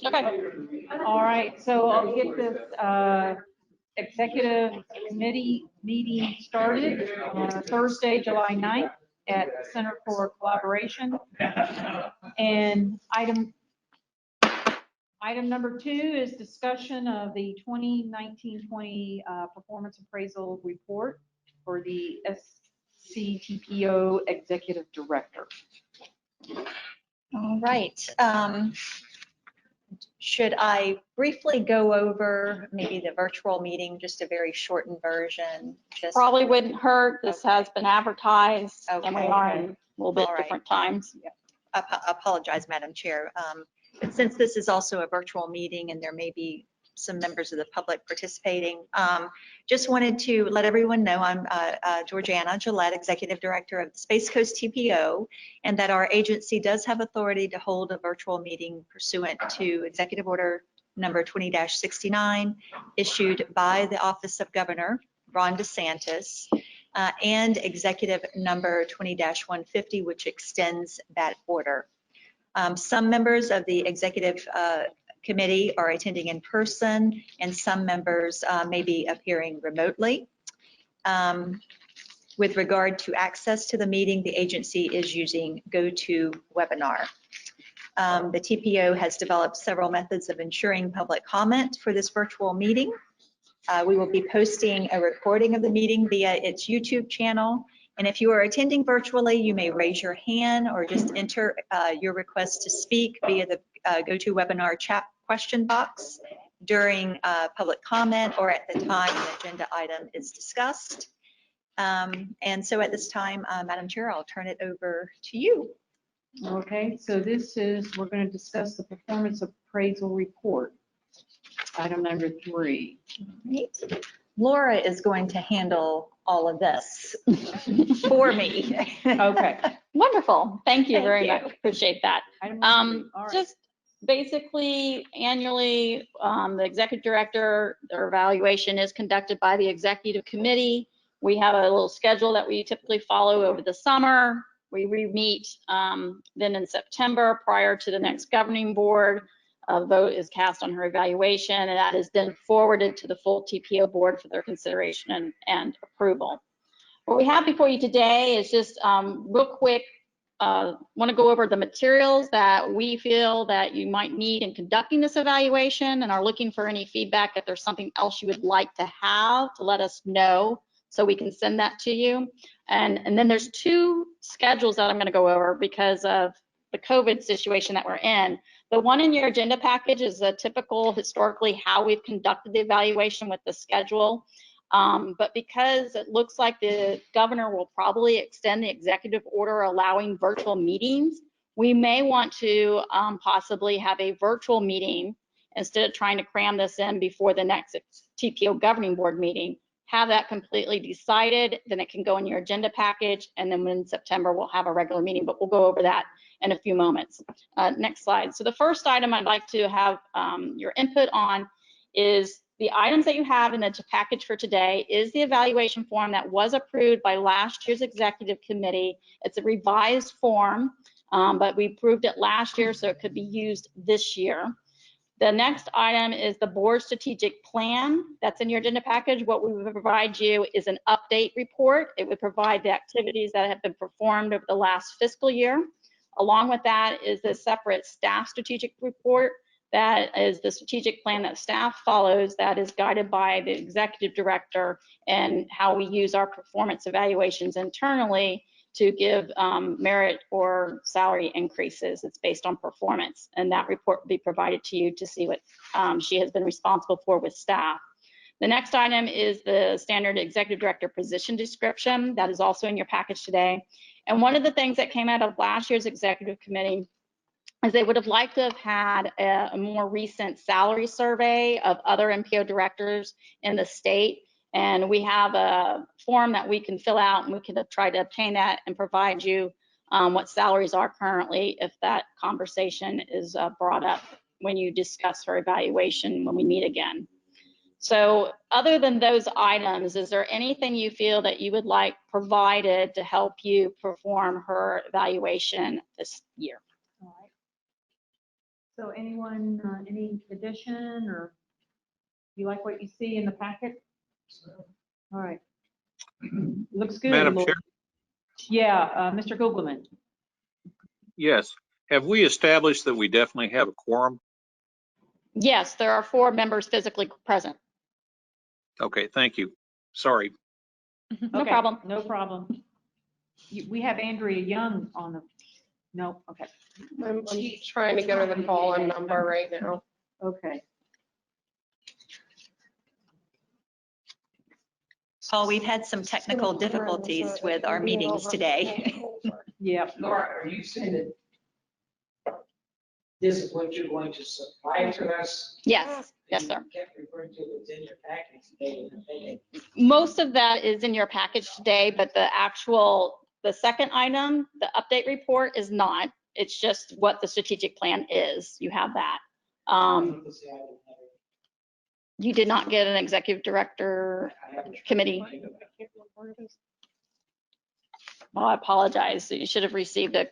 Okay. All right, so I'll get this executive committee meeting started Thursday, July 9th at Center for Collaboration. And item number 2 is discussion of the 2019-20 performance appraisal report for the SCTPO executive director. All right. Should I briefly go over maybe the virtual meeting, just a very shortened version? Probably wouldn't hurt. This has been advertised, and we Okay. are in a little bit All right. different times. Apologize, Madam Chair. But since this is also a virtual meeting and there may be some members of the public participating, just wanted to let everyone know I'm Georgiana Gillette, Executive Director of the Space Coast TPO, and that our agency does have authority to hold a virtual meeting pursuant to Executive Order number 20-69 issued by the Office of Governor Ron DeSantis, and Executive number 20-150, which extends that order. Some members of the Executive Committee are attending in person, and some members may be appearing remotely. With regard to access to the meeting, the agency is using GoToWebinar. The TPO has developed several methods of ensuring public comment for this virtual meeting. We will be posting a recording of the meeting via its YouTube channel. And if you are attending virtually, you may raise your hand or just enter your request to speak via the GoToWebinar chat question box during public comment or at the time an agenda item is discussed. And so at this time, Madam Chair, I'll turn it over to you. Okay, so we're going to discuss the performance appraisal report. Item number 3. Right. Laura is going to handle all of this for me. Okay. Wonderful. Thank you very Thank much. Appreciate that. All right. Just basically annually, the executive director, their evaluation is conducted by the executive committee. We have a little schedule that we typically follow over the summer. We re-meet then in September prior to the next governing board. A vote is cast on her evaluation, and that is then forwarded to the full TPO board for their consideration and approval. What we have before you today is just real quick, want to go over the materials that we feel that you might need in conducting this evaluation, and are looking for any feedback. If there's something else you would like to have, to let us know so we can send that to you. And then there's 2 schedules that I'm going to go over because of the COVID situation that we're in. The one in your agenda package is a typical historically how we've conducted the evaluation with the schedule. But because it looks like the governor will probably extend the executive order allowing virtual meetings, we may want to possibly have a virtual meeting instead of trying to cram this in before the next TPO governing board meeting. Have that completely decided, then it can go in your agenda package, and then in September we'll have a regular meeting, but we'll go over that in a few moments. Next slide. So the first item I'd like to have your input on is the items that you have in the package for today is the evaluation form that was approved by last year's executive committee. It's a revised form, but we approved it last year, so it could be used this year. The next item is the board strategic plan that's in your agenda package. What we would provide you is an update report. It would provide the activities that have been performed over the last fiscal year. Along with that is the separate staff strategic report. That is the strategic plan that staff follows, that is guided by the executive director, and how we use our performance evaluations internally to give merit or salary increases. It's based on performance, and that report will be provided to you to see what she has been responsible for with staff. The next item is the standard executive director position description. That is also in your package today. And one of the things that came out of last year's executive committee is they would have liked to have had a more recent salary survey of other MPO directors in the state. And we have a form that we can fill out, and we can try to obtain that and provide you what salaries are currently if that conversation is brought up when you discuss her evaluation when we meet again. So other than those items, is there anything you feel that you would like provided to help you perform her evaluation this year? All right. So anyone, any addition, or you like what you see in the packet? All right. Looks good. Madam Lord. Chair? Yeah, Mr. Googleman. Yes. Have we established that we definitely have a quorum? Yes, there are 4 members physically present. Okay, thank you. Sorry. No Okay, problem. No problem. We have Andrea Young on the, no, okay, I'm trying to get her the call-in number right now. okay. Paul, we've had some technical difficulties with our meetings today. Yeah, Laura, are you saying that this is what you're going to supply to us? Yes, yes, sir. You kept referring to it's in your package today. Most of that is in your package today, but the second item, the update report is not. It's just what the strategic plan is. You have that. You did not get an executive director committee. Well, I apologize. You should have received a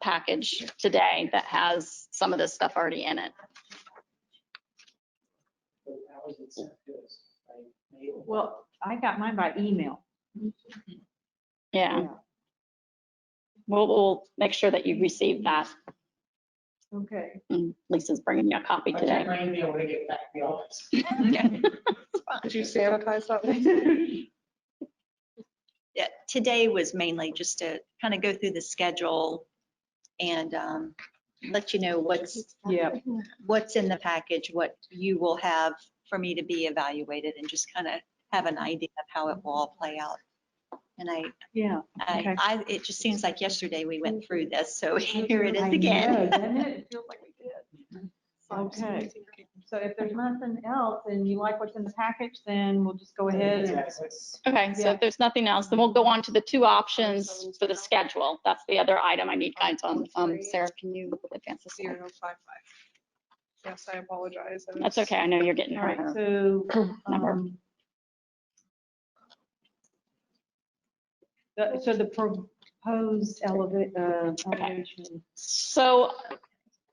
package today that has some of this stuff already in it. well, I got mine by email. Yeah. We'll make sure that you receive that. Okay. And Lisa's bringing you a copy I today. might be able to get back to the office. Did you sanitize something? Yeah, today was mainly just to kind of go through the schedule and let you know Yeah, what's in the package, what you will have for me to be evaluated, and just kind of have an idea of how it will all play out. And yeah. Okay. it just seems like yesterday we went through this, so here it is I again. know, doesn't it? It feels like we did. Okay. So if there's nothing else and you like what's in the package, then we'll just go ahead and, Okay, so Yeah. if there's nothing else, then we'll go on to the 2 options for the schedule. That's the other item I need guidance on. Sarah, can you advance this? slide? 055. Yes, I apologize. That's okay. I know you're getting all right, her. so, Number. so the proposed elevation. So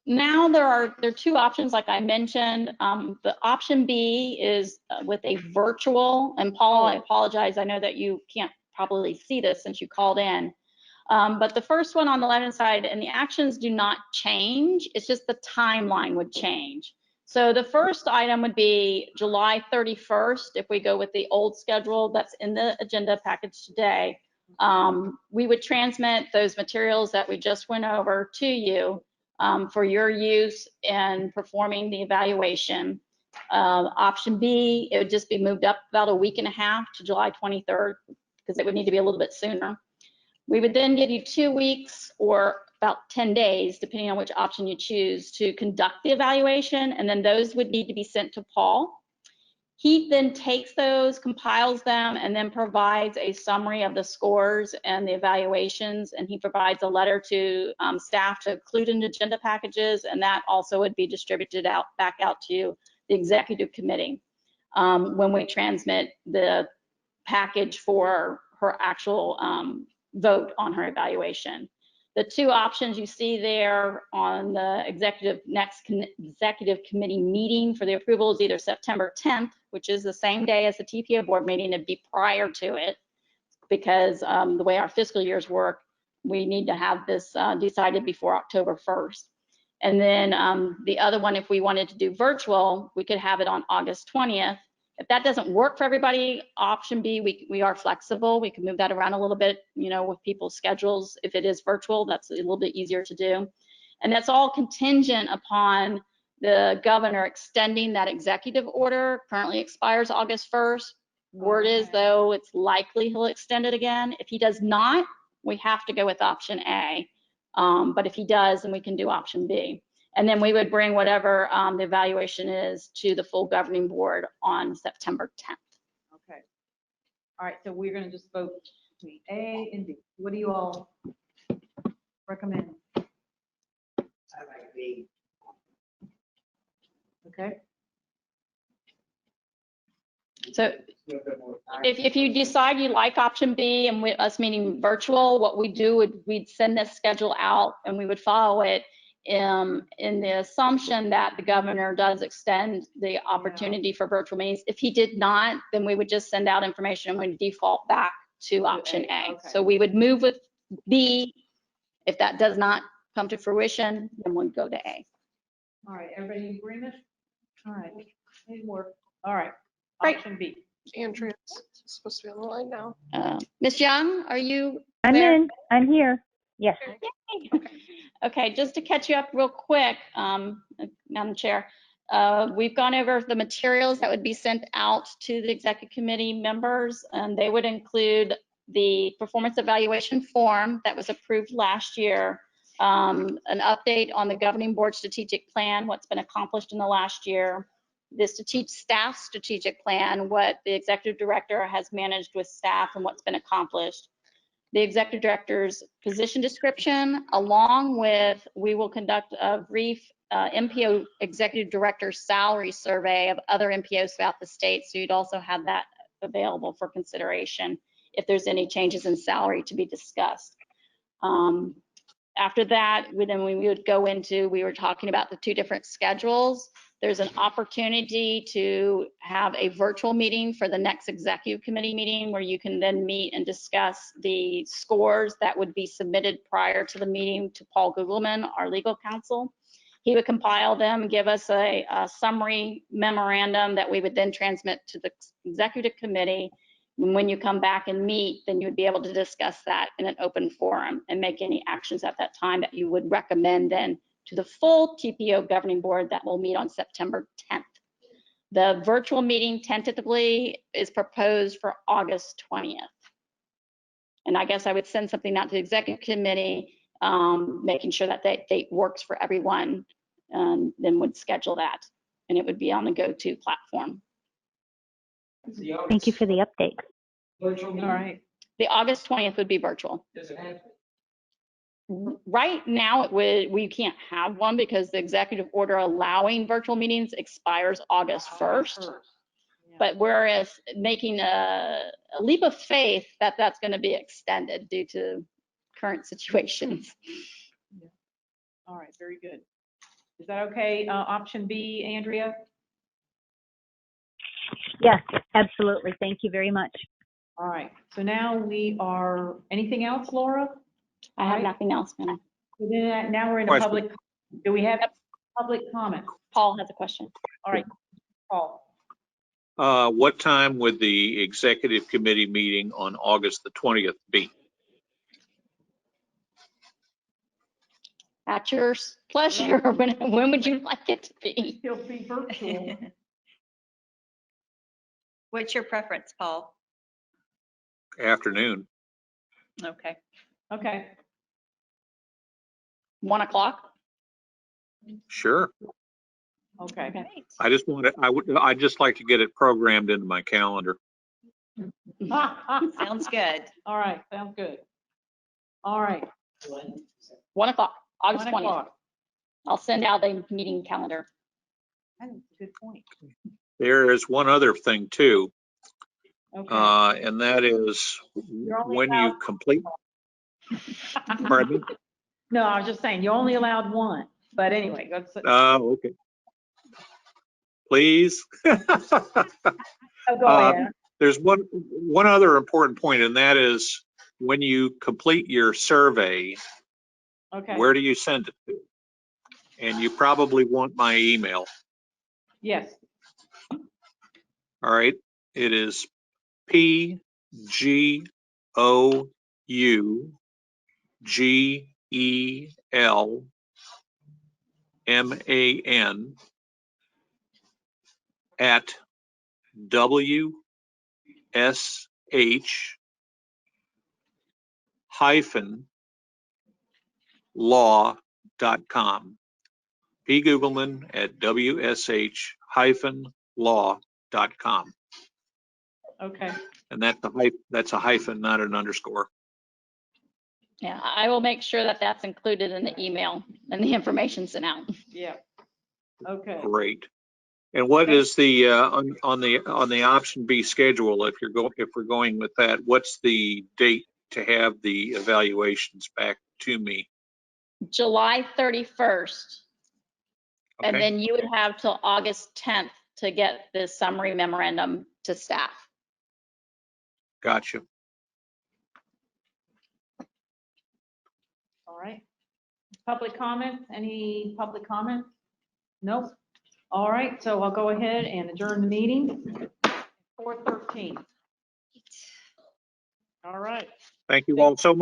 now there are 2 options, like I mentioned. The option B is with a virtual, and Paul, I apologize. I know that you can't probably see this since you called in. But the first one on the left-hand side, and the actions do not change. It's just the timeline would change. So the first item would be July 31st. If we go with the old schedule that's in the agenda package today, we would transmit those materials that we just went over to you for your use in performing the evaluation. Option B, it would just be moved up about a week and a half to July 23rd, because it would need to be a little bit sooner. We would then give you 2 weeks or about 10 days, depending on which option you choose, to conduct the evaluation, and then those would need to be sent to Paul. He then takes those, compiles them, and then provides a summary of the scores and the evaluations, and he provides a letter to staff to include in agenda packages, and that also would be distributed back out to the executive committee when we transmit the package for her actual vote on her evaluation. The 2 options you see there on the next executive committee meeting for the approval is either September 10th, which is the same day as the TPO board meeting. It'd be prior to it, because the way our fiscal years work, we need to have this decided before October 1st. And then the other one, if we wanted to do virtual, we could have it on August 20th. If that doesn't work for everybody, option B, we are flexible. We can move that around a little bit, with people's schedules. If it is virtual, that's a little bit easier to do. And that's all contingent upon the governor extending that executive order. Currently expires August 1st. Word is, though, it's likely he'll extend it again. If he does not, we have to go with option A. But if he does, then we can do option B. And then we would bring whatever the evaluation is to the full governing board on September 10th. Okay. All right, so we're going to just vote between A and B. What do you all recommend? I like the, Okay. So little bit more time. if you decide you like option B, and us meeting virtual, what we do would, we'd send this schedule out and we would follow it. in the assumption that the governor does extend the opportunity for virtual meetings. If he did not, then we would just send out information and we'd default back to option A. okay. So we would move with B. If that does not come to fruition, then we'd go to A. All right, everybody in agreement? All right, need more. All right, Great. option B. Andrea's supposed to be on the line now. Ms. Young, are you I'm there? in. I'm here. Yes. Okay, just to catch you up real quick, Madam Chair, we've gone over the materials that would be sent out to the executive committee members, and they would include the performance evaluation form that was approved last year, an update on the governing board strategic plan, what's been accomplished in the last year, the staff strategic plan, what the executive director has managed with staff and what's been accomplished, the executive director's position description, along with, we will conduct a brief MPO executive director salary survey of other MPOs throughout the state. So you'd also have that available for consideration if there's any changes in salary to be discussed. After that, then we would go into, we were talking about the two different schedules. There's an opportunity to have a virtual meeting for the next executive committee meeting where you can then meet and discuss the scores that would be submitted prior to the meeting to Paul Googleman, our legal counsel. He would compile them, give us a summary memorandum that we would then transmit to the executive committee. And when you come back and meet, then you would be able to discuss that in an open forum and make any actions at that time that you would recommend then to the full TPO governing board that will meet on September 10th. The virtual meeting tentatively is proposed for August 20th. And I guess I would send something out to the executive committee, making sure that that date works for everyone, and then would schedule that. And it would be on the GoTo platform. Thank you for the update. Virtual All meeting. right, The August 20th would be virtual. Does it have? Right now, we can't have one because the executive order allowing virtual meetings expires August 1st. But whereas making a leap of faith that that's going to be extended due to current situations. All right, very good. Is that okay? Option B, Andrea? Yes, absolutely. Thank you very much. All right, so now we are, anything else, Laura? I have Right. nothing else, madam. So then now we're in a Question. public, do we have public comment? Paul has a question. All right, Paul. What time would the executive committee meeting on August the 20th be? At your pleasure. When would you like it to be? It'll be virtual. What's your preference, Paul? Afternoon. Okay. Okay, 1 o'clock? Sure. okay. Okay. I'd just like to get it programmed into my calendar. Sounds good. All right, sounds good. All right. 1 o'clock, August 1 20th. o'clock. I'll send out a meeting calendar. That's a good point. There is one other thing too, Okay. and that is only when you complete. Pardon me? No, I was just saying, you only allowed one, but anyway, let's. Okay. Please. Oh, go ahead. There's one other important point, and that is when you complete your survey, Okay, where do you send it to? And you probably want my email. yes, All right. It is PGOUGELMAN at WSH-law.com. P. Googleman at WSH-law.com. okay. And that's a hyphen, not an underscore. Yeah, I will make sure that that's included in the email and the information sent out. Yeah. Okay. Great. And what is the on the option B schedule, if we're going with that, what's the date to have the evaluations back to me? July 31st. And Okay, then you would have till August 10th to get this summary memorandum to staff. gotcha. All right. Public comments? Any public comments? Nope. All right, so I'll go ahead and adjourn the meeting. 4:13. All right. Thank you all so much.